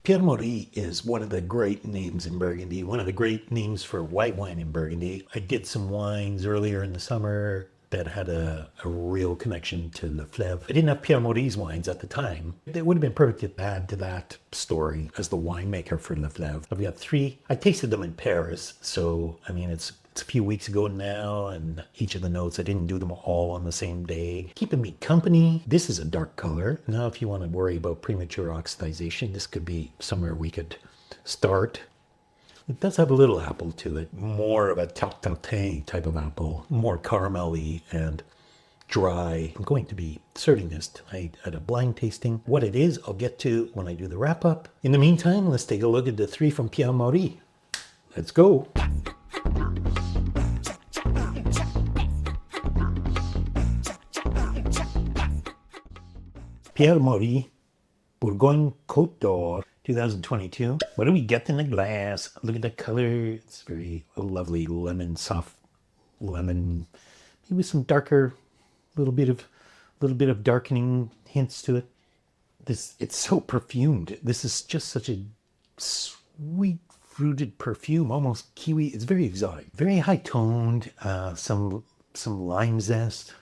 Pierre Morey is one of the great names in Burgundy, one of the great names for white wine in Burgundy. I did some wines earlier in the summer that had a real connection to Le Fleuve. I didn't have Pierre Morey's wines at the time. It would have been perfect to add to that story as the winemaker for Le Fleuve. I've got three. I tasted them in Paris, so I mean it's a few weeks ago now, and each of the notes, I didn't do them all on the same day. Keeping me company. This is a dark color. Now, if you want to worry about premature oxidization, this could be somewhere we could start. It does have a little apple to it, more of a tarte type of apple, more caramelly and dry. I'm going to be serving this tonight at a blind tasting. What it is, I'll get to when I do the wrap up. In the meantime, let's take a look at the three from Pierre Morey. Let's go. Pierre Morey, Bourgogne, Côte d'Or, 2022. What do we get in the glass? Look at the color. It's very lovely lemon, soft lemon, maybe some darker, little bit of darkening hints to it. It's so perfumed. This is just such a sweet fruited perfume, almost kiwi. It's very exotic, very high toned. Some lime zest.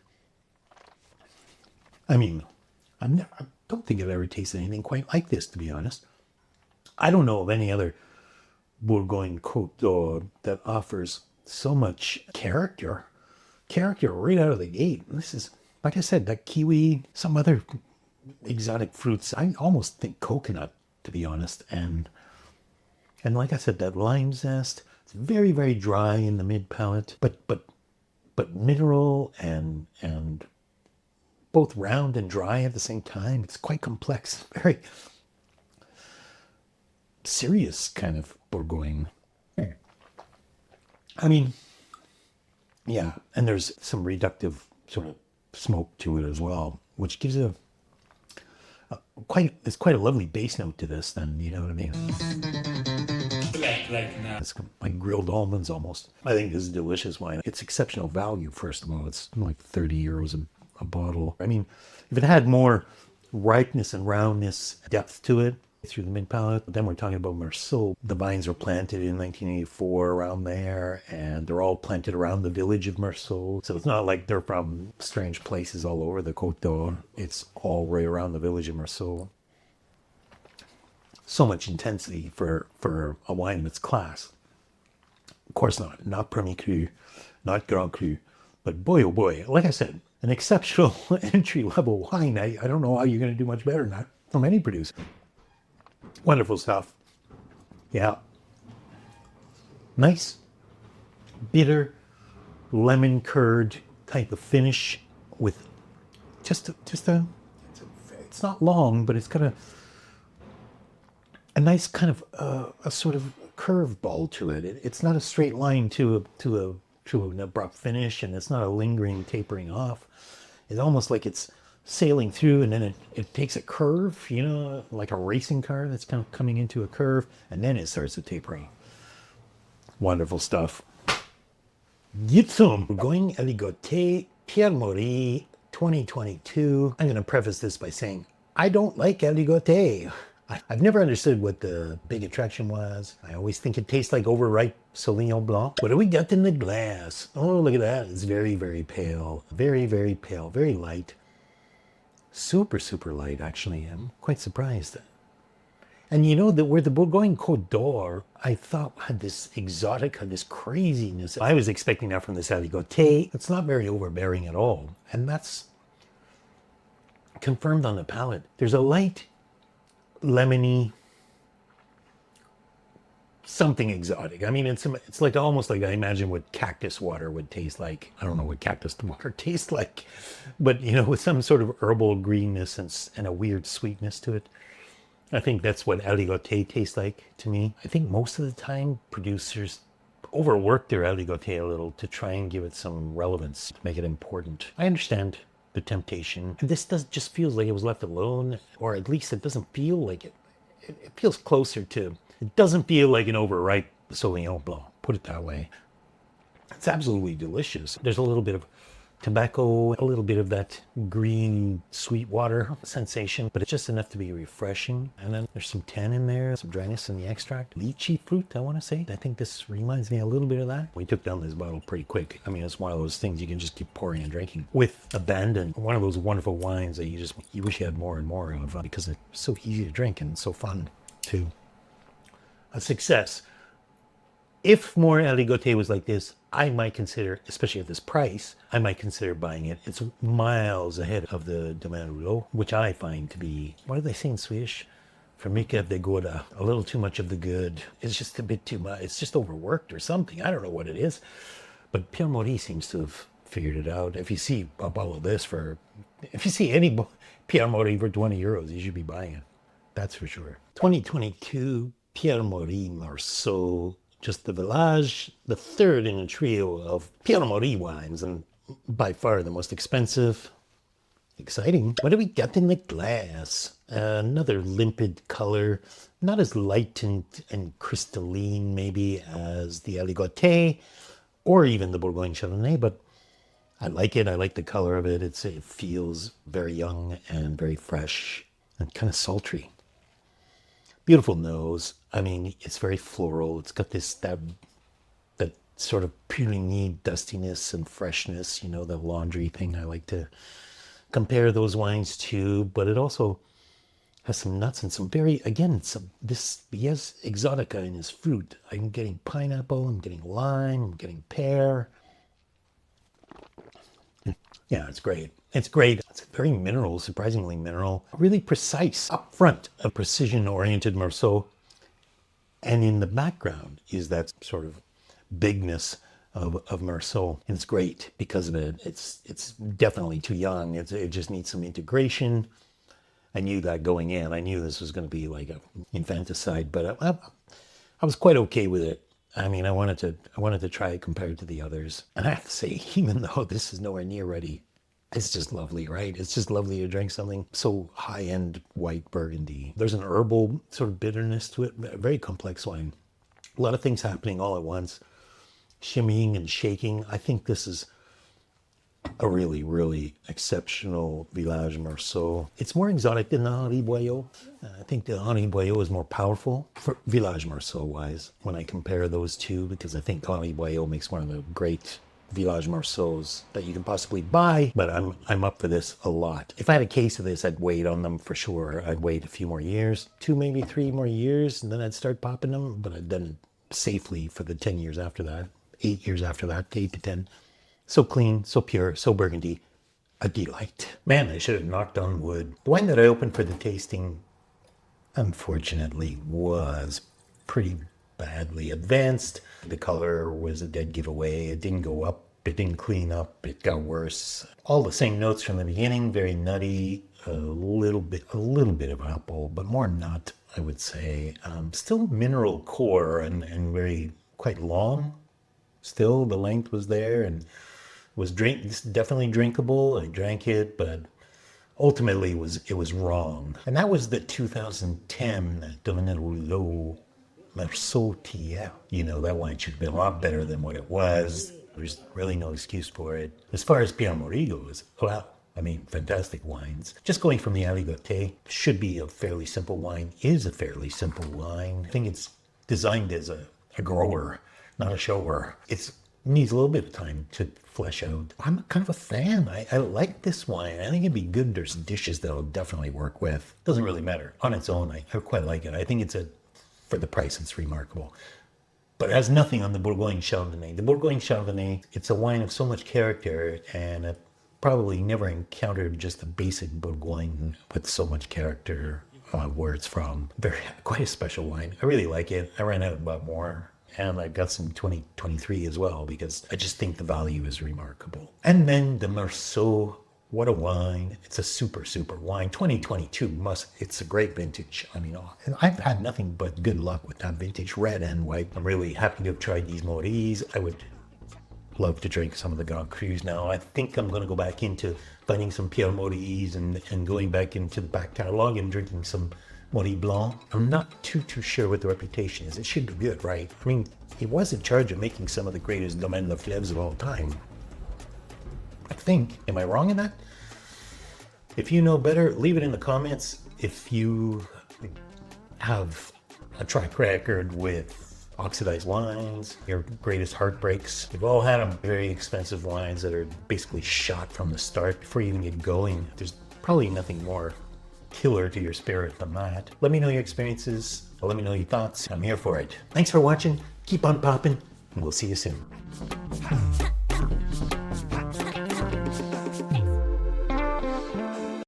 I mean, I don't think I've ever tasted anything quite like this, to be honest. I don't know of any other Bourgogne Côte d'Or that offers so much character right out of the gate. This is, like I said, that kiwi, some other exotic fruits. I almost think coconut, to be honest. And like I said, that lime zest. It's very, very dry in the mid palate, but mineral and both round and dry at the same time. It's quite complex, very serious kind of Bourgogne. I mean, yeah, and there's some reductive sort of smoke to it as well, which gives it it's quite a lovely base note to this. Then you know what I mean. It's like grilled almonds almost. I think this is delicious wine. It's exceptional value. First of all, it's like 30 euros a bottle. I mean, if it had more ripeness and roundness, depth to it through the mid palate, then we're talking about Meursault. The vines were planted in 1984 around there, and they're all planted around the village of Meursault. So it's not like they're from strange places all over the Côte d'Or. It's all right around the village of Meursault. So much intensity for a wine of its class. Of course not Premier Cru, not Grand Cru, but boy oh boy, like I said, an exceptional entry-level wine. I don't know how you're going to do much better than that from any producer. Wonderful stuff. Yeah. Nice, bitter, lemon curd type of finish with just a it's not long, but it's got a nice kind of a sort of curveball to it. It's not a straight line to an abrupt finish, and it's not a lingering tapering off. It's almost like it's sailing through, and then it takes a curve, you know, like a racing car that's kind of coming into a curve, and then it starts to tapering. Wonderful stuff. Get some. We're going Aligoté, Pierre Morey, 2022. I'm going to preface this by saying I don't like Aligoté. I've never understood what the big attraction was. I always think it tastes like overripe Sauvignon Blanc. What do we got in the glass? Oh, look at that. It's very, very pale. Very, very pale. Very light. Super, super light, actually. I'm quite surprised. And you know, where the Bourgogne Côte d'Or, I thought had this exotic, had this craziness. I was expecting that from this Aligoté. It's not very overbearing at all. And that's confirmed on the palate. There's a light lemony, something exotic. I mean, it's like almost like I imagine what cactus water would taste like. I don't know what cactus water tastes like, but you know, with some sort of herbal greenness and a weird sweetness to it. I think that's what Aligoté tastes like to me. I think most of the time producers overwork their Aligoté a little to try and give it some relevance, to make it important. I understand the temptation. And this just feels like it was left alone, or at least it doesn't feel like it. It feels closer to, it doesn't feel like an overripe Sauvignon Blanc, put it that way. It's absolutely delicious. There's a little bit of tobacco, a little bit of that green sweet water sensation, but it's just enough to be refreshing. And then there's some tan in there, some dryness in the extract. Lychee fruit, I want to say. I think this reminds me a little bit of that. We took down this bottle pretty quick. I mean, it's one of those things you can just keep pouring and drinking with abandon. One of those wonderful wines that you wish you had more and more of because it's so easy to drink and so fun too. A success. If more Aligoté was like this, I might consider, especially at this price, I might consider buying it. It's miles ahead of the Domaine Pierre, which I find to be, what do they say in Swedish? För mycket av det goda, a little too much of the good. It's just a bit too much. It's just overworked or something. I don't know what it is. But Pierre Morey seems to have figured it out. If you see a bottle of this if you see any Pierre Morey for 20 euros, you should be buying it. That's for sure. 2022 Pierre Morey Meursault. Just the Village, the third in a trio of Pierre Morey wines, and by far the most expensive. Exciting. What do we got in the glass? Another limpid color, not as light and crystalline maybe as the Aligoté or even the Bourgogne Chardonnay, but I like it. I like the color of it. It feels very young and very fresh and kind of sultry. Beautiful nose. I mean, it's very floral. It's got that sort of Purigny dustiness and freshness, the laundry thing I like to compare those wines to. But it also has some nuts and some very, again, he has exotica in his fruit. I'm getting pineapple, I'm getting lime, I'm getting pear. Yeah, it's great. It's great. It's very mineral, surprisingly mineral. Really precise. Up front, a precision-oriented Meursault. And in the background is that sort of bigness of Meursault. And it's great because of it. It's definitely too young. It just needs some integration. I knew that going in. I knew this was going to be like an infanticide, but I was quite okay with it. I mean, I wanted to try it compared to the others. And I have to say, even though this is nowhere near ready, it's just lovely, right? It's just lovely to drink something so high-end white Burgundy. There's an herbal sort of bitterness to it, a very complex wine. A lot of things happening all at once, shimmying and shaking. I think this is a really, really exceptional Village Meursault. It's more exotic than the Henri Boillot. I think the Henri Boillot is more powerful for Village Meursault-wise when I compare those two, because I think Henri Boillot makes one of the great Village Meursaults that you can possibly buy, but I'm up for this a lot. If I had a case of this, I'd wait on them for sure. I'd wait a few more years, 2, maybe 3 more years, and then I'd start popping them, but I'd done it safely for the 10 years after that, 8 years after that, 8 to 10. So clean, so pure, so Burgundy, a delight. Man, I should have knocked on wood. The wine that I opened for the tasting, unfortunately, was pretty badly advanced. The color was a dead giveaway. It didn't go up. It didn't clean up. It got worse. All the same notes from the beginning. Very nutty. A little bit of apple, but more nut, I would say. Still mineral core and very quite long. Still, the length was there and was definitely drinkable. I drank it, but ultimately it was wrong. And that was the 2010 Domaine Pierre Meursault. That wine should have been a lot better than what it was. There's really no excuse for it. As far as Pierre Morey goes, wow. I mean, fantastic wines. Just going from the Aligoté, should be a fairly simple wine, is a fairly simple wine. I think it's designed as a grower, not a shower. It needs a little bit of time to flesh out. I'm kind of a fan. I like this wine. I think it'd be good. There's dishes that'll definitely work with. Doesn't really matter. On its own, I quite like it. I think for the price, it's remarkable. But it has nothing on the Bourgogne Chardonnay. The Bourgogne Chardonnay, it's a wine of so much character, and I probably never encountered just a basic Bourgogne with so much character where it's from. Quite a special wine. I really like it. I ran out and bought more. And I've got some 2023 as well, because I just think the value is remarkable. And then the Meursault. What a wine. It's a super, super wine. 2022 it's a great vintage. I mean, I've had nothing but good luck with that vintage, red and white. I'm really happy to have tried these Moreys. I would love to drink some of the Grand Crus now. I think I'm going to go back into finding some Pierre Moreys and going back into the back catalog and drinking some Morey Blanc. I'm not too sure what the reputation is. It should be good, right? I mean, he was in charge of making some of the greatest Domaine Lefebvre's of all time. I think. Am I wrong in that? If you know better, leave it in the comments. If you have a track record with oxidized lines, your greatest heartbreaks. We've all had them. Very expensive lines that are basically shot from the start before you even get going. There's probably nothing more killer to your spirit than that. Let me know your experiences. Let me know your thoughts. I'm here for it. Thanks for watching. Keep on popping, and we'll see you soon.